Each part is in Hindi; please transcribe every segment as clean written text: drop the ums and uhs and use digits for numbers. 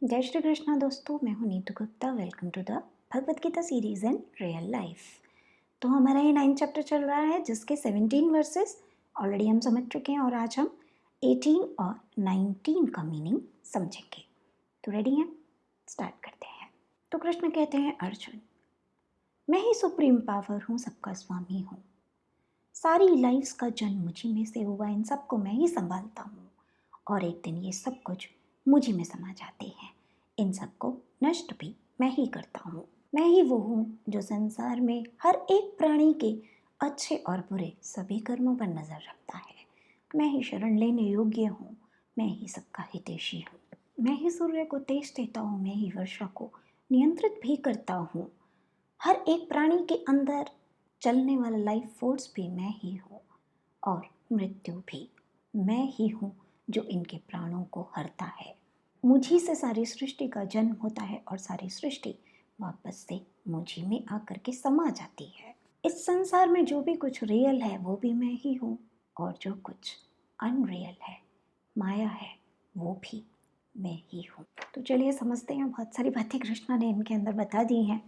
जय श्री कृष्णा दोस्तों, मैं हूँ Neetu Gupta. Welcome to the Bhagavad Gita series in real life. तो हमारा ये 9th चैप्टर चल रहा है जिसके 17 वर्सेस ऑलरेडी हम समझ चुके हैं और आज हम 18 और 19 का मीनिंग समझेंगे। तो रेडी हैं? स्टार्ट करते हैं। तो कृष्ण कहते हैं, अर्जुन मैं ही सुप्रीम पावर हूँ, सबका स्वामी हूँ। सारी लाइफ्स का जन्म मुझी में से हुआ, इन सबको मैं ही संभालता हूँ और एक दिन ये सब कुछ मुझी में समा जाते हैं। इन सबको नष्ट भी मैं ही करता हूँ। मैं ही वो हूँ जो संसार में हर एक प्राणी के अच्छे और बुरे सभी कर्मों पर नजर रखता है। मैं ही शरण लेने योग्य हूँ, मैं ही सबका हितैषी हूँ। मैं ही सूर्य को तेज देता हूँ, मैं ही वर्षा को नियंत्रित भी करता हूँ। हर एक प्राणी के अंदर चलने वाला लाइफ फोर्स भी मैं ही हूँ और मृत्यु भी मैं ही हूँ जो इनके प्राणों को हरता है। मुझी से सारी सृष्टि का जन्म होता है और सारी सृष्टि वापस से मुझी में आकर के समा जाती है। इस संसार में जो भी कुछ रियल है वो भी मैं ही हूँ और जो कुछ अनरियल है, माया है, वो भी मैं ही हूँ। तो चलिए समझते हैं। बहुत सारी बातें कृष्णा ने इनके अंदर बता दी हैं।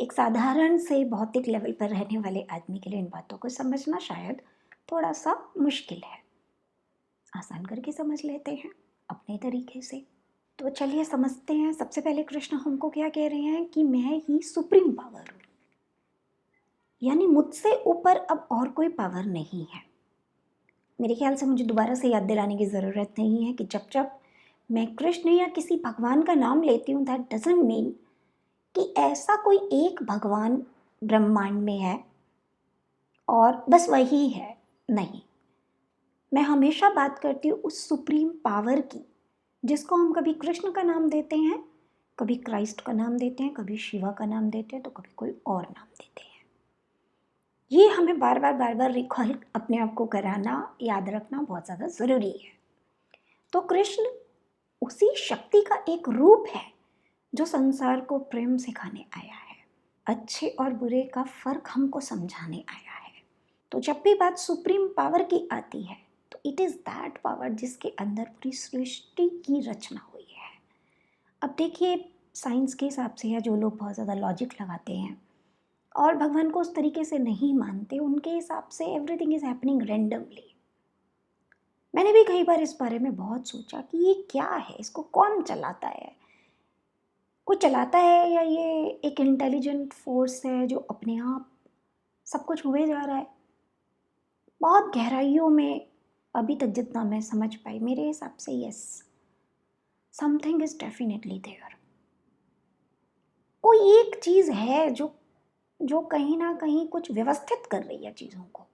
एक साधारण से भौतिक लेवल पर रहने वाले आदमी के लिए इन बातों को समझना शायद थोड़ा सा मुश्किल है। आसान करके समझ लेते हैं अपने तरीके से। तो चलिए समझते हैं। सबसे पहले कृष्ण हमको क्या कह रहे हैं कि मैं ही सुप्रीम पावर हूँ, यानी मुझसे ऊपर अब और कोई पावर नहीं है। मेरे ख्याल से मुझे दोबारा से याद दिलाने की ज़रूरत नहीं है कि जब जब मैं कृष्ण या किसी भगवान का नाम लेती हूँ, दैट डजंट मीन कि ऐसा कोई एक भगवान ब्रह्मांड में है और बस वही है। नहीं, मैं हमेशा बात करती हूँ उस सुप्रीम पावर की जिसको हम कभी कृष्ण का नाम देते हैं, कभी क्राइस्ट का नाम देते हैं, कभी शिवा का नाम देते हैं, तो कभी कोई और नाम देते हैं। ये हमें बार बार रिकॉल अपने आप को कराना, याद रखना बहुत ज़्यादा ज़रूरी है। तो कृष्ण उसी शक्ति का एक रूप है जो संसार को प्रेम सिखाने आया है, अच्छे और बुरे का फर्क हमको समझाने आया है। तो जब भी बात सुप्रीम पावर की आती है तो इट इज़ दैट पावर जिसके अंदर पूरी सृष्टि की रचना हुई है। अब देखिए, साइंस के हिसाब से या जो लोग बहुत ज़्यादा लॉजिक लगाते हैं और भगवान को उस तरीके से नहीं मानते, उनके हिसाब से एवरीथिंग इज़ हैपनिंग रैंडमली। मैंने भी कई बार इस बारे में बहुत सोचा कि ये क्या है, इसको कौन चलाता है। कोई चलाता है या ये एक इंटेलिजेंट फोर्स है जो अपने आप सब कुछ हुए जा रहा है। बहुत गहराइयों में अभी तक जितना मैं समझ पाई, मेरे हिसाब से yes, something is definitely there. कोई एक चीज़ है जो जो कहीं ना कहीं कुछ व्यवस्थित कर रही है चीज़ों को।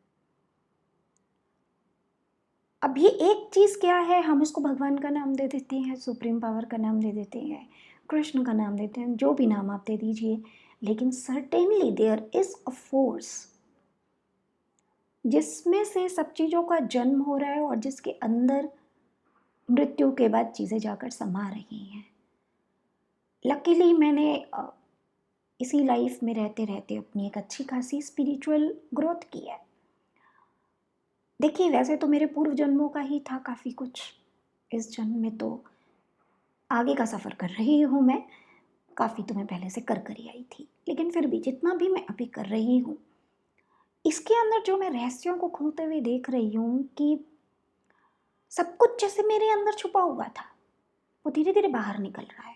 अब ये एक चीज़ क्या है, हम इसको भगवान का नाम दे देते हैं, सुप्रीम पावर का नाम दे देते हैं, कृष्ण का नाम देते हैं, जो भी नाम आप दे दीजिए, लेकिन certainly there is a force जिसमें से सब चीज़ों का जन्म हो रहा है और जिसके अंदर मृत्यु के बाद चीज़ें जाकर समा रही हैं। लकीली मैंने इसी लाइफ में रहते रहते अपनी एक अच्छी खासी स्पिरिचुअल ग्रोथ की है। देखिए, वैसे तो मेरे पूर्व जन्मों का ही था काफ़ी कुछ, इस जन्म में तो आगे का सफ़र कर रही हूँ मैं। काफ़ी तो मैं पहले से कर ही आई थी, लेकिन फिर भी जितना भी मैं अभी कर रही हूँ, इसके अंदर जो मैं रहस्यों को खोलते हुए देख रही हूँ कि सब कुछ जैसे मेरे अंदर छुपा हुआ था वो धीरे धीरे बाहर निकल रहा है।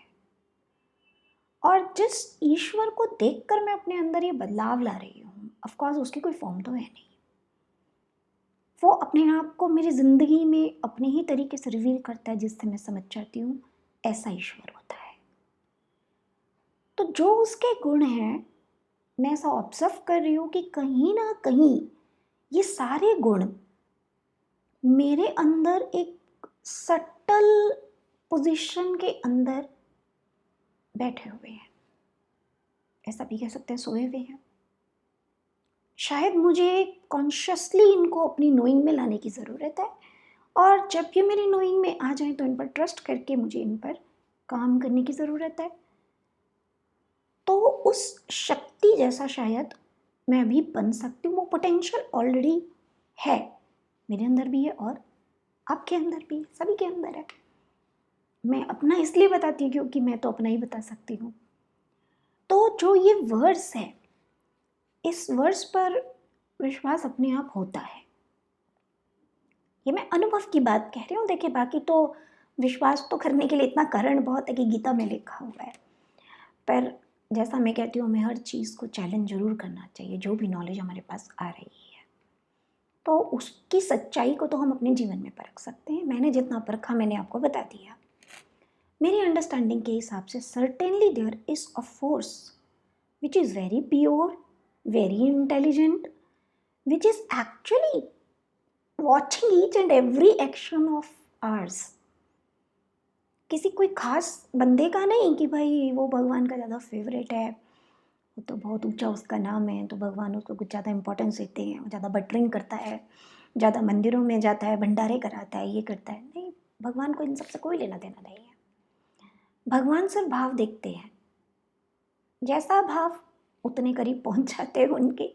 और जिस ईश्वर को देखकर मैं अपने अंदर ये बदलाव ला रही हूँ, ऑफ कोर्स उसकी कोई फॉर्म तो है नहीं, वो अपने आप को मेरी ज़िंदगी में अपने ही तरीके से रिवील करता है जिससे मैं समझ जाती हूँ ऐसा ईश्वर होता है। तो जो उसके गुण हैं, मैं ऐसा ऑब्जर्व कर रही हूँ कि कहीं ना कहीं ये सारे गुण मेरे अंदर एक सटल पोजीशन के अंदर बैठे हुए हैं। ऐसा भी कह सकते हैं सोए हुए हैं। शायद मुझे कॉन्शियसली इनको अपनी नोइंग में लाने की ज़रूरत है, और जब ये मेरी नोइंग में आ जाए तो इन पर ट्रस्ट करके मुझे इन पर काम करने की ज़रूरत है। तो उस शक्ति जैसा शायद मैं भी बन सकती हूँ। वो पोटेंशियल ऑलरेडी है, मेरे अंदर भी है और आपके अंदर भी है, सभी के अंदर है। मैं अपना इसलिए बताती हूँ क्योंकि मैं तो अपना ही बता सकती हूँ। तो जो ये वर्स है, इस वर्स पर विश्वास अपने आप होता है। ये मैं अनुभव की बात कह रही हूँ। देखिए, बाकी तो विश्वास तो करने के लिए इतना कारण बहुत है कि गीता में लिखा हुआ है। पर जैसा मैं कहती हूँ, हमें हर चीज़ को चैलेंज ज़रूर करना चाहिए, जो भी नॉलेज हमारे पास आ रही है। तो उसकी सच्चाई को तो हम अपने जीवन में परख सकते हैं। मैंने जितना परखा मैंने आपको बता दिया। मेरी अंडरस्टैंडिंग के हिसाब से certainly there is a force which is very pure, very intelligent, which is actually watching each and every action of ours. किसी कोई खास बंदे का नहीं कि भाई वो भगवान का ज़्यादा फेवरेट है, वो तो बहुत ऊंचा उसका नाम है तो भगवान उसको कुछ ज़्यादा इंपॉर्टेंस देते हैं, वो ज़्यादा बटरिंग करता है, ज़्यादा मंदिरों में जाता है, भंडारे कराता है, ये करता है। नहीं, भगवान को इन सबसे कोई लेना देना नहीं है। भगवान सिर्फ भाव देखते हैं। जैसा भाव उतने करीब पहुंच जाते हैं उनके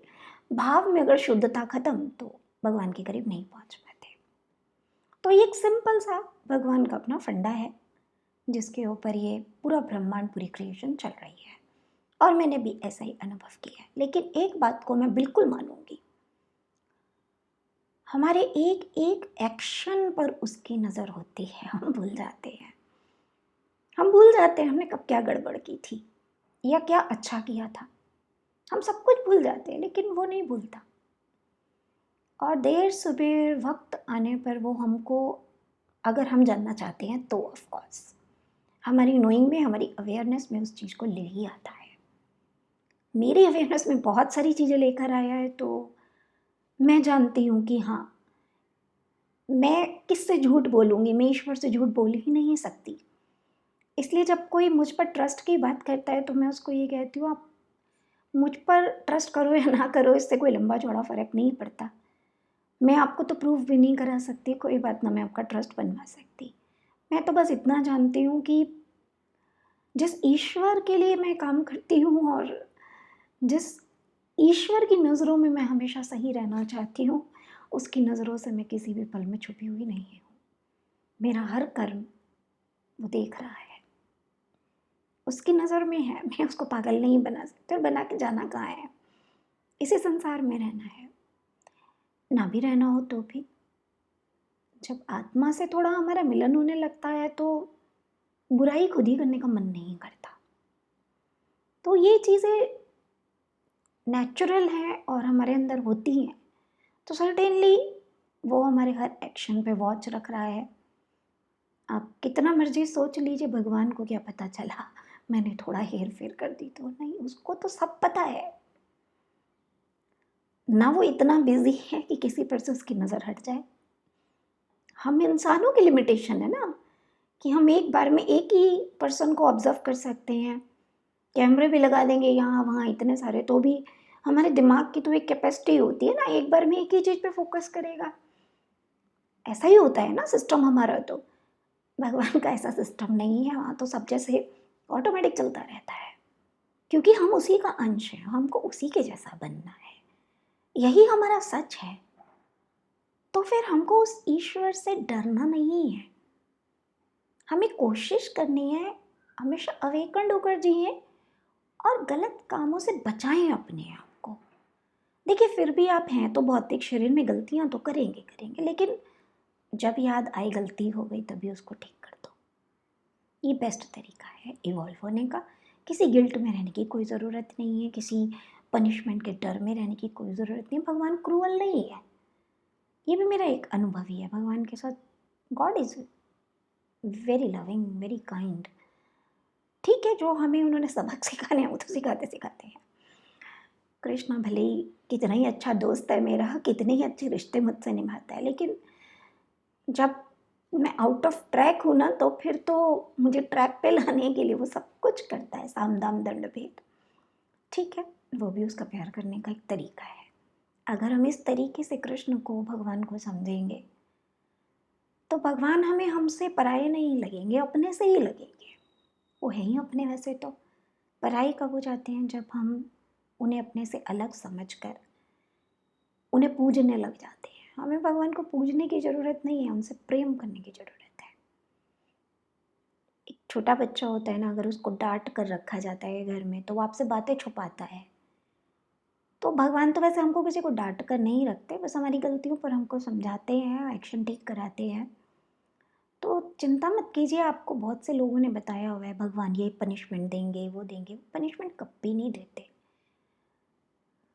भाव में। अगर शुद्धता खत्म तो भगवान के करीब नहीं पहुंच पाते। तो ये एक सिंपल सा भगवान का अपना फंडा है जिसके ऊपर ये पूरा ब्रह्मांड, पूरी क्रिएशन चल रही है। और मैंने भी ऐसा ही अनुभव किया है। लेकिन एक बात को मैं बिल्कुल मानूंगी, हमारे एक एक एक्शन पर उसकी नज़र होती है। हम भूल जाते हैं, हम भूल जाते हैं हमने कब क्या गड़बड़ की थी या क्या अच्छा किया था। हम सब कुछ भूल जाते हैं, लेकिन वो नहीं भूलता। और देर सबेर वक्त आने पर वो हमको, अगर हम जानना चाहते हैं तो ऑफ कोर्स हमारी नोइंग में, हमारी अवेयरनेस में उस चीज़ को ले ही आता है। मेरी अवेयरनेस में बहुत सारी चीज़ें लेकर आया है। तो मैं जानती हूँ कि हाँ, मैं किससे झूठ बोलूँगी, मैं ईश्वर से झूठ बोल ही नहीं सकती। इसलिए जब कोई मुझ पर ट्रस्ट की बात करता है तो मैं उसको ये कहती हूँ, आप मुझ पर ट्रस्ट करो या ना करो, इससे कोई लंबा चौड़ा फ़र्क नहीं पड़ता। मैं आपको तो प्रूफ भी नहीं करा सकती, कोई बात ना मैं आपका ट्रस्ट बनवा सकती। मैं तो बस इतना जानती हूँ कि जिस ईश्वर के लिए मैं काम करती हूँ और जिस ईश्वर की नज़रों में मैं हमेशा सही रहना चाहती हूँ, उसकी नज़रों से मैं किसी भी पल में छुपी हुई नहीं हूँ। मेरा हर कर्म वो देख रहा है, उसकी नज़र में है। मैं उसको पागल नहीं बना सकती, और बना के जाना कहाँ है। इसी संसार में रहना है, ना भी रहना हो तो भी। जब आत्मा से थोड़ा हमारा मिलन होने लगता है तो बुराई खुद ही करने का मन नहीं करता। तो ये चीज़ें नेचुरल हैं और हमारे अंदर होती हैं। तो सर्टेनली वो हमारे हर एक्शन पे वॉच रख रहा है। आप कितना मर्जी सोच लीजिए, भगवान को क्या पता चला मैंने थोड़ा हेर फेर कर दी तो। नहीं, उसको तो सब पता है ना। वो इतना बिजी है कि किसी पर से उसकी नज़र हट जाए। हम इंसानों की लिमिटेशन है ना, कि हम एक बार में एक ही पर्सन को ऑब्जर्व कर सकते हैं। कैमरे भी लगा देंगे यहाँ वहाँ इतने सारे, तो भी हमारे दिमाग की तो एक कैपेसिटी होती है ना, एक बार में एक ही चीज़ पे फोकस करेगा। ऐसा ही होता है ना सिस्टम हमारा। तो भगवान का ऐसा सिस्टम नहीं है, वहाँ तो सब जैसे ऑटोमेटिक चलता रहता है, क्योंकि हम उसी का अंश हैं, हमको उसी के जैसा बनना है, यही हमारा सच है। तो फिर हमको उस ईश्वर से डरना नहीं है, हमें कोशिश करनी है हमेशा अवेकन होकर जिए और गलत कामों से बचाएं अपने आप को। देखिए, फिर भी आप हैं तो भौतिक शरीर में, गलतियां तो करेंगे करेंगे, लेकिन जब याद आई गलती हो गई तभी उसको ठीक कर दो। ये बेस्ट तरीका है इवॉल्व होने का। किसी गिल्ट में रहने की कोई ज़रूरत नहीं है, किसी पनिशमेंट के डर में रहने की कोई ज़रूरत नहीं। भगवान क्रूअल नहीं है, ये भी मेरा एक अनुभव ही है भगवान के साथ। God is very loving, very kind. ठीक है, जो हमें उन्होंने सबक सिखाने हैं वो तो सिखाते सिखाते हैं। कृष्णा भले ही कितना ही अच्छा दोस्त है मेरा, कितने ही अच्छे रिश्ते मुझसे निभाता है, लेकिन जब मैं आउट ऑफ ट्रैक हूँ ना, तो फिर तो मुझे ट्रैक पे लाने के लिए वो सब कुछ करता है, साम दाम दंड भेद। ठीक है, वो भी उसका प्यार करने का एक तरीका है। अगर हम इस तरीके से कृष्ण को, भगवान को समझेंगे तो भगवान हमें हमसे पराये नहीं लगेंगे, अपने से ही लगेंगे। वो है ही अपने। वैसे तो पराये कब हो जाते हैं, जब हम उन्हें अपने से अलग समझकर उन्हें पूजने लग जाते हैं। हमें भगवान को पूजने की ज़रूरत नहीं है, उनसे प्रेम करने की ज़रूरत है। छोटा बच्चा होता है ना, अगर उसको डांट कर रखा जाता है घर में तो वो आपसे बातें छुपाता है। तो भगवान तो वैसे हमको किसी को डांट कर नहीं रखते, बस हमारी गलतियों पर हमको समझाते हैं, एक्शन टेक कराते हैं। तो चिंता मत कीजिए, आपको बहुत से लोगों ने बताया हुआ है भगवान ये पनिशमेंट देंगे, वो देंगे। पनिशमेंट कभी नहीं देते,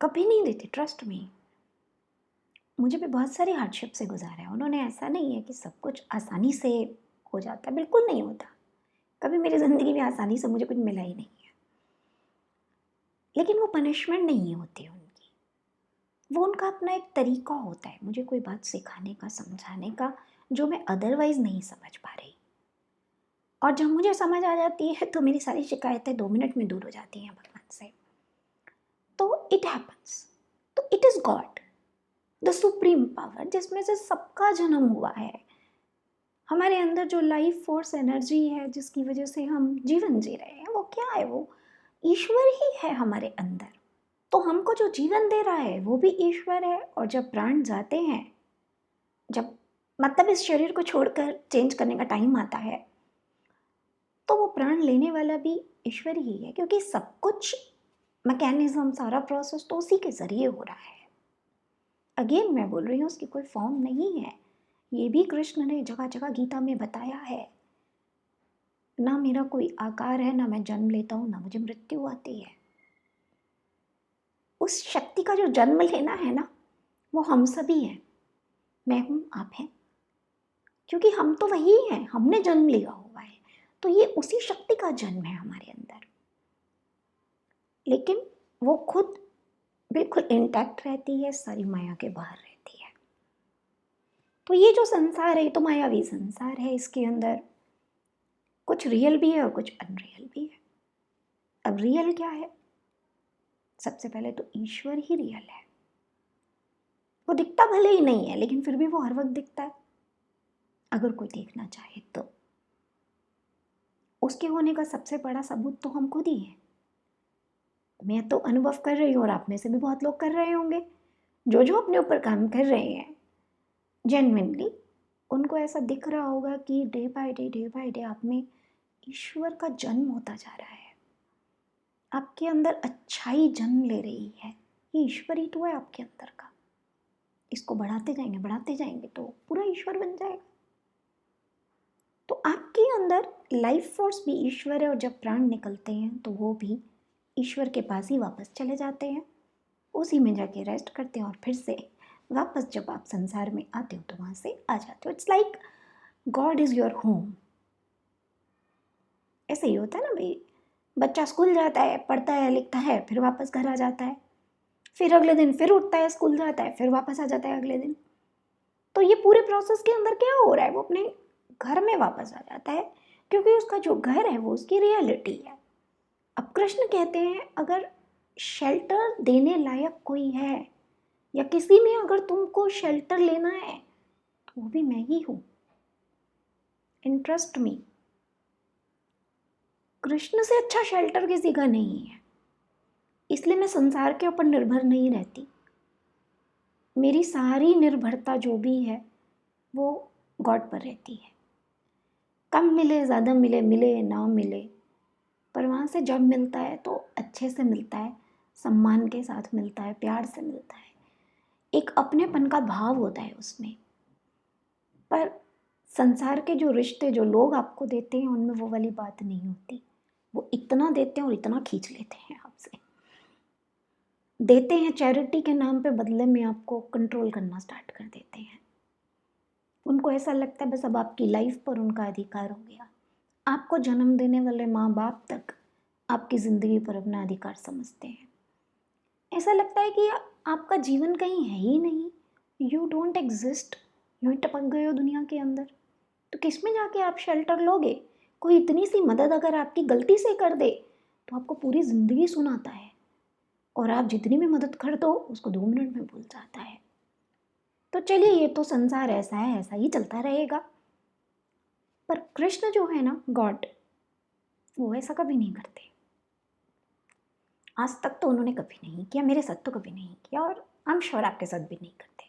कभी नहीं देते, ट्रस्ट मी। मुझे भी बहुत सारी हार्डशिप से गुजारा है उन्होंने। ऐसा नहीं है कि सब कुछ आसानी से हो जाता है, बिल्कुल नहीं होता। कभी मेरी ज़िंदगी में आसानी से मुझे कुछ मिला ही नहीं है। लेकिन वो पनिशमेंट नहीं होती उनकी, वो उनका अपना एक तरीका होता है मुझे कोई बात सिखाने का, समझाने का, जो मैं अदरवाइज़ नहीं समझ पा रही। और जब मुझे समझ आ जाती है तो मेरी सारी शिकायतें 2 मिनट में दूर हो जाती हैं भगवान से। तो इट हैपन्स। तो it is God, the supreme power, जिसमें से सबका जन्म हुआ है। हमारे अंदर जो लाइफ फोर्स एनर्जी है जिसकी वजह से हम जीवन जी रहे हैं, वो क्या है? वो ईश्वर ही है हमारे अंदर। तो हमको जो जीवन दे रहा है वो भी ईश्वर है। और जब प्राण जाते हैं, जब मतलब इस शरीर को छोड़कर चेंज करने का टाइम आता है, तो वो प्राण लेने वाला भी ईश्वर ही है, क्योंकि सब कुछ मैकेनिज्म, सारा प्रोसेस तो उसी के ज़रिए हो रहा है। अगेन मैं बोल रही हूँ, उसकी कोई फॉर्म नहीं है। ये भी कृष्ण ने जगह जगह गीता में बताया है। ना मेरा कोई आकार है, ना मैं जन्म लेता हूँ, ना मुझे मृत्यु आती है। उस शक्ति का जो जन्म लेना है ना, वो हम सभी हैं। मैं हूँ, आप हैं, क्योंकि हम तो वही हैं, हमने जन्म लिया हुआ है। तो ये उसी शक्ति का जन्म है हमारे अंदर। लेकिन वो खुद बिल्कुल इंटैक्ट रहती है, सारी माया के बाहर रहती है। तो ये जो संसार है, ये तो मायावी संसार है। इसके अंदर कुछ रियल भी है और कुछ अनरियल भी है। अब रियल क्या है? सबसे पहले तो ईश्वर ही रियल है। वो दिखता भले ही नहीं है, लेकिन फिर भी वो हर वक्त दिखता है, अगर कोई देखना चाहे तो। उसके होने का सबसे बड़ा सबूत तो हम खुद ही हैं। मैं तो अनुभव कर रही हूँ और आप में से भी बहुत लोग कर रहे होंगे, जो जो अपने ऊपर काम कर रहे हैं जेन्युइनली, उनको ऐसा दिख रहा होगा कि डे बाय डे आप में ईश्वर का जन्म होता जा रहा है। आपके अंदर अच्छाई जन्म ले रही है। ये ईश्वर ही तो है आपके अंदर का। इसको बढ़ाते जाएंगे तो पूरा ईश्वर बन जाएगा। तो आपके अंदर लाइफ फोर्स भी ईश्वर है, और जब प्राण निकलते हैं तो वो भी ईश्वर के पास ही वापस चले जाते हैं, उसी में जाके रेस्ट करते हैं, और फिर से वापस जब आप संसार में आते हो तो वहाँ से आ जाते हो। It's like God is your home. ऐसे ही होता है ना भाई, बच्चा स्कूल जाता है, पढ़ता है, लिखता है, फिर वापस घर आ जाता है, फिर अगले दिन फिर उठता है, स्कूल जाता है, फिर वापस आ जाता है अगले दिन। तो ये पूरे प्रोसेस के अंदर क्या हो रहा है? वो अपने घर में वापस आ जाता है, क्योंकि उसका जो घर है वो उसकी रियलिटी है। अब कृष्ण कहते हैं, अगर शेल्टर देने लायक कोई है, या किसी में अगर तुमको शेल्टर लेना है, तो वो भी मैं ही हूं। इंटरेस्ट मी, कृष्ण से अच्छा शेल्टर किसी का नहीं है। इसलिए मैं संसार के ऊपर निर्भर नहीं रहती। मेरी सारी निर्भरता जो भी है वो गॉड पर रहती है। कम मिले, ज़्यादा मिले, मिले ना मिले, पर वहाँ से जब मिलता है तो अच्छे से मिलता है, सम्मान के साथ मिलता है, प्यार से मिलता है, एक अपनेपन का भाव होता है उसमें। पर संसार के जो रिश्ते, जो लोग आपको देते हैं, उनमें वो वाली बात नहीं होती। वो इतना देते हैं और इतना खींच लेते हैं आपसे। देते हैं चैरिटी के नाम पे, बदले में आपको कंट्रोल करना स्टार्ट कर देते हैं। उनको ऐसा लगता है बस अब आपकी लाइफ पर उनका अधिकार हो गया। आपको जन्म देने वाले माँ बाप तक आपकी ज़िंदगी पर अपना अधिकार समझते हैं। ऐसा लगता है कि आपका जीवन कहीं है ही नहीं, यू डोंट एग्जिस्ट, यूँ ही टपक गए हो दुनिया के अंदर। तो किस में जाके आप शेल्टर लोगे? कोई इतनी सी मदद अगर आपकी गलती से कर दे तो आपको पूरी ज़िंदगी सुनाता है, और आप जितनी भी मदद कर दो उसको 2 मिनट में भूल जाता है। तो चलिए, ये तो संसार ऐसा है, ऐसा ही चलता रहेगा। पर कृष्ण जो है ना, गॉड, वो ऐसा कभी नहीं करते। आज तक तो उन्होंने कभी नहीं किया, मेरे साथ तो कभी नहीं किया, और आई एम श्योर आपके साथ भी नहीं करते,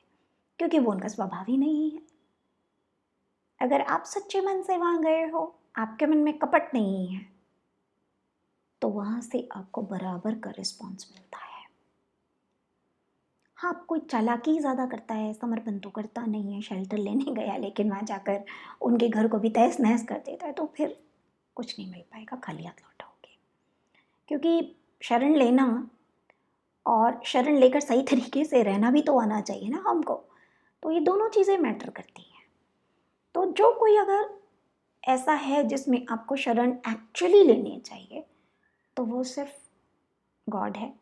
क्योंकि वो उनका स्वभाव ही नहीं है। अगर आप सच्चे मन से वहाँ गए हो आपके मन में कपट नहीं है, तो वहाँ से आपको बराबर का रिस्पॉन्स मिलता है। हाँ, कोई चालाकी ज़्यादा करता है, समर्पण तो करता नहीं है, शेल्टर लेने गया लेकिन वहाँ जाकर उनके घर को भी तहस-नहस कर देता है, तो फिर कुछ नहीं मिल पाएगा, खाली हाथ लौटोगे। क्योंकि शरण लेना और शरण लेकर सही तरीके से रहना भी तो आना चाहिए ना हमको, तो ये दोनों चीज़ें मैटर करती हैं। तो जो कोई अगर ऐसा है जिसमें आपको शरण एक्चुअली लेनी चाहिए, तो वो सिर्फ गॉड है,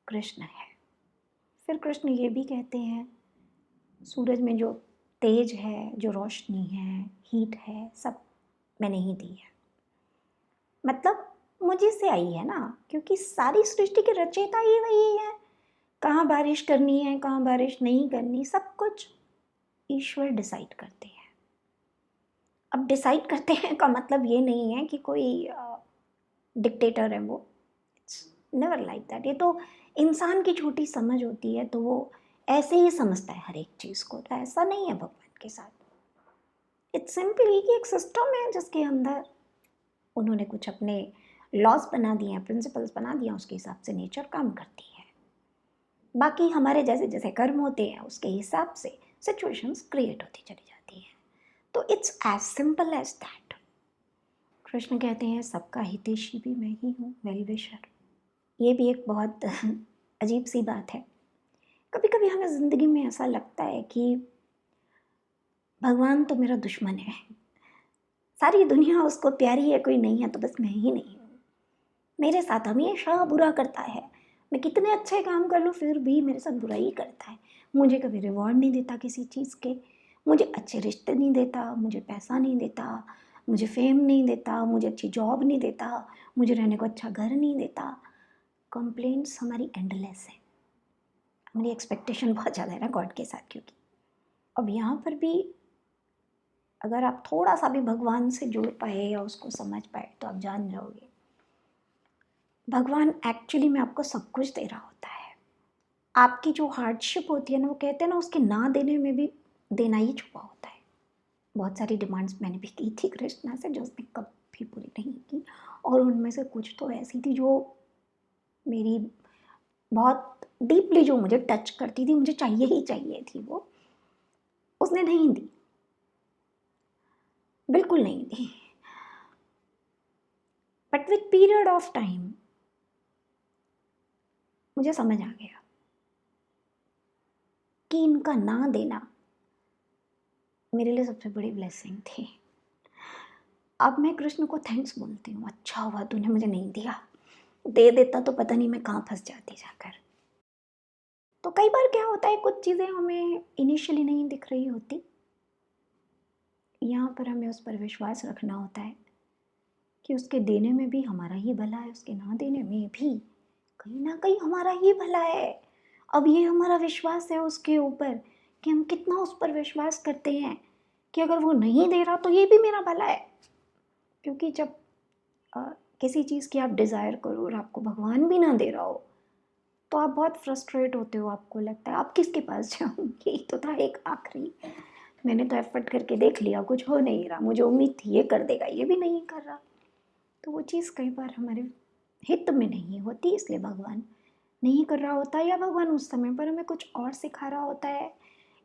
कृष्ण है। फिर कृष्ण ये भी कहते हैं, सूरज में जो तेज है, जो रोशनी है, हीट है, सब मैंने ही दी है। मतलब मुझे से आई है ना, क्योंकि सारी सृष्टि के रचयिता ही वही है। कहाँ बारिश करनी है, कहाँ बारिश नहीं करनी, सब कुछ ईश्वर डिसाइड करते हैं। अब डिसाइड करते हैं का मतलब ये नहीं है कि कोई डिक्टेटर है वो, इट्स नेवर लाइक दैट। ये तो इंसान की छोटी समझ होती है, तो वो ऐसे ही समझता है हर एक चीज़ को, तो ऐसा नहीं है भगवान के साथ। इट्स सिंपली कि एक सिस्टम है जिसके अंदर उन्होंने कुछ अपने लॉज बना दिए हैं, प्रिंसिपल्स बना दिए हैं, उसके हिसाब से नेचर काम करती है। बाकी हमारे जैसे जैसे कर्म होते हैं उसके हिसाब से सिचुएशंस क्रिएट होती चली जाती हैं। तो it's as simple as that. Krishna कहते हैं सबका हितैषी भी मैं ही हूँ, वेल विशर। ये भी एक बहुत अजीब सी बात है। कभी कभी हमें ज़िंदगी में ऐसा लगता है कि भगवान तो मेरा दुश्मन है, सारी दुनिया उसको प्यारी है, कोई नहीं है तो बस मैं ही नहीं हूँ, मेरे साथ हमेशा बुरा करता है, मैं कितने अच्छे काम कर लूँ फिर भी मेरे साथ बुरा ही करता है, मुझे कभी रिवॉर्ड नहीं देता किसी चीज़ के, मुझे अच्छे रिश्ते नहीं देता, मुझे पैसा नहीं देता, मुझे फेम नहीं देता, मुझे अच्छी जॉब नहीं देता, मुझे रहने को अच्छा घर नहीं देता। कंप्लेंट्स हमारी एंडलेस है, हमारी एक्सपेक्टेशन बहुत ज़्यादा है ना गॉड के साथ। क्योंकि अब यहाँ पर भी अगर आप थोड़ा सा भी भगवान से जुड़ पाए या उसको समझ पाए तो आप जान जाओगे भगवान एक्चुअली में आपको सब कुछ दे रहा होता है। आपकी जो हार्डशिप होती है ना, वो कहते हैं ना उसके ना देने में भी देना ही छुपा होता है। बहुत सारी डिमांड्स मैंने भी की थी कृष्णा से जो उसने कभी पूरी नहीं की, और उनमें से कुछ तो ऐसी थी जो मेरी बहुत डीपली जो मुझे टच करती थी, मुझे चाहिए ही चाहिए थी, वो उसने नहीं दी, बिल्कुल नहीं दी। But with period of time मुझे समझ आ गया कि इनका ना देना मेरे लिए सबसे बड़ी ब्लेसिंग थी। अब मैं कृष्ण को थैंक्स बोलती हूँ, अच्छा हुआ तूने मुझे नहीं दिया, दे देता तो पता नहीं मैं कहाँ फंस जाती जाकर। तो कई बार क्या होता है, कुछ चीज़ें हमें इनिशियली नहीं दिख रही होती, यहाँ पर हमें उस पर विश्वास रखना होता है कि उसके देने में भी हमारा ही भला है, उसके ना देने में भी कहीं ना कहीं हमारा ही भला है। अब ये हमारा विश्वास है उसके ऊपर कि हम कितना उस पर विश्वास करते हैं कि अगर वो नहीं दे रहा तो ये भी मेरा भला है। क्योंकि जब अ, किसी चीज़ की आप डिज़ायर करो और आपको भगवान भी ना दे रहा हो तो आप बहुत फ्रस्ट्रेट होते हो, आपको लगता है आप किसके पास जाऊँ, यही तो था एक आखिरी, मैंने तो एफर्ट करके देख लिया, कुछ हो नहीं रहा, मुझे उम्मीद थी ये कर देगा, ये भी नहीं कर रहा। तो वो चीज़ कई बार हमारे हित में नहीं होती, इसलिए भगवान नहीं कर रहा होता, या भगवान उस समय पर हमें कुछ और सिखा रहा होता है,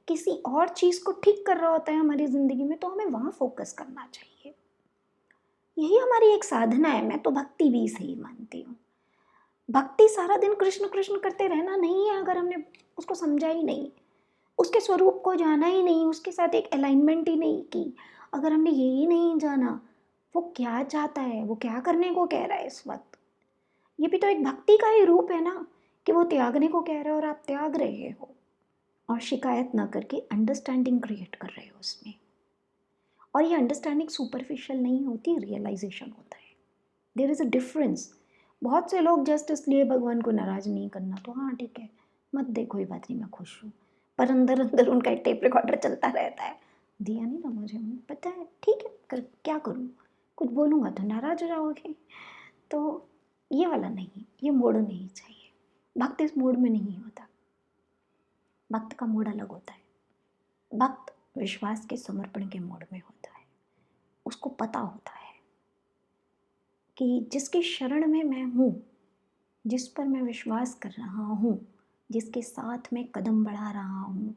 किसी और चीज़ को ठीक कर रहा होता है हमारी ज़िंदगी में, तो हमें वहाँ फोकस करना चाहिए। यही हमारी एक साधना है। मैं तो भक्ति भी इसे ही मानती हूँ। भक्ति सारा दिन कृष्ण कृष्ण करते रहना नहीं है, अगर हमने उसको समझा ही नहीं, उसके स्वरूप को जाना ही नहीं, उसके साथ एक अलाइनमेंट ही नहीं की, अगर हमने यही नहीं जाना वो क्या चाहता है, वो क्या करने को कह रहा है इस वक्त, ये भी तो एक भक्ति का ही रूप है ना, कि वो त्यागने को कह रहा है और आप त्याग रहे हो, और शिकायत ना करके अंडरस्टैंडिंग क्रिएट कर रहे हो उसमें। और ये अंडरस्टैंडिंग सुपरफिशियल नहीं होती, रियलाइजेशन होता है। There is a difference. बहुत से लोग जस्ट इसलिए भगवान को नाराज़ नहीं करना, तो हाँ ठीक है, मत दे, कोई बात नहीं, मैं खुश हूँ, पर अंदर अंदर उनका एक टेप रिकॉर्डर चलता रहता है, दिया नहीं ना मुझे, पता है, ठीक है, क्या करूँ, कुछ बोलूँगा तो नाराज़ हो जाओगे। तो ये वाला नहीं, ये मोड नहीं चाहिए। भक्त इस मोड में नहीं होता, भक्त का मोड अलग होता है। भक्त विश्वास के समर्पण के मोड में होता है, उसको पता होता है कि जिसकी शरण में मैं हूँ, जिस पर मैं विश्वास कर रहा हूँ, जिसके साथ मैं कदम बढ़ा रहा हूँ,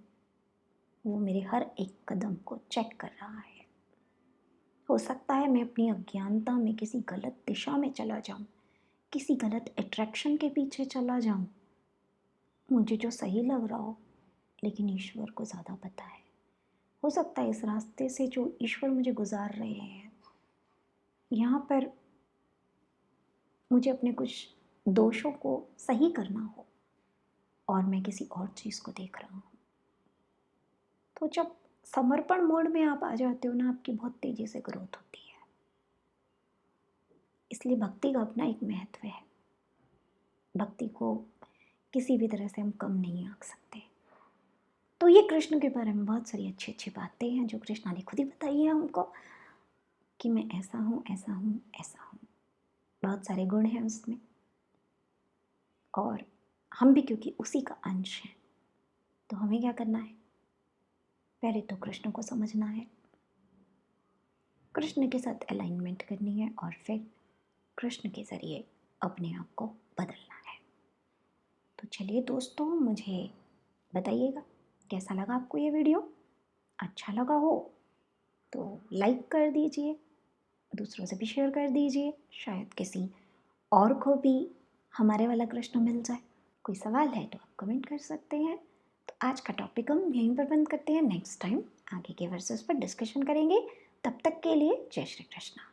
वो मेरे हर एक कदम को चेक कर रहा है। हो सकता है मैं अपनी अज्ञानता में किसी गलत दिशा में चला जाऊँ, किसी गलत अट्रैक्शन के पीछे चला जाऊँ, मुझे जो सही लग रहा हो, लेकिन ईश्वर को ज़्यादा पता है। हो सकता है इस रास्ते से जो ईश्वर मुझे गुजार रहे हैं, यहाँ पर मुझे अपने कुछ दोषों को सही करना हो और मैं किसी और चीज़ को देख रहा हूँ। तो जब समर्पण मोड में आप आ जाते हो ना, आपकी बहुत तेज़ी से ग्रोथ होती है। इसलिए भक्ति का अपना एक महत्व है। भक्ति को किसी भी तरह से हम कम नहीं आंक सकते। तो ये कृष्ण के बारे में बहुत सारी अच्छी अच्छी बातें हैं जो कृष्णा ने खुद ही बताई है हमको, कि मैं ऐसा हूँ, ऐसा हूँ, ऐसा हूँ। बहुत सारे गुण हैं उसमें, और हम भी क्योंकि उसी का अंश हैं, तो हमें क्या करना है? पहले तो कृष्ण को समझना है, कृष्ण के साथ अलाइनमेंट करनी है, और फिर कृष्ण के ज़रिए अपने आप को बदलना है। तो चलिए दोस्तों, मुझे बताइएगा कैसा लगा आपको ये वीडियो। अच्छा लगा हो तो लाइक कर दीजिए, दूसरों से भी शेयर कर दीजिए, शायद किसी और को भी हमारे वाला कृष्ण मिल जाए। कोई सवाल है तो आप कमेंट कर सकते हैं। तो आज का टॉपिक हम यहीं पर बंद करते हैं। नेक्स्ट टाइम आगे के वर्सेस पर डिस्कशन करेंगे। तब तक के लिए जय श्री कृष्ण।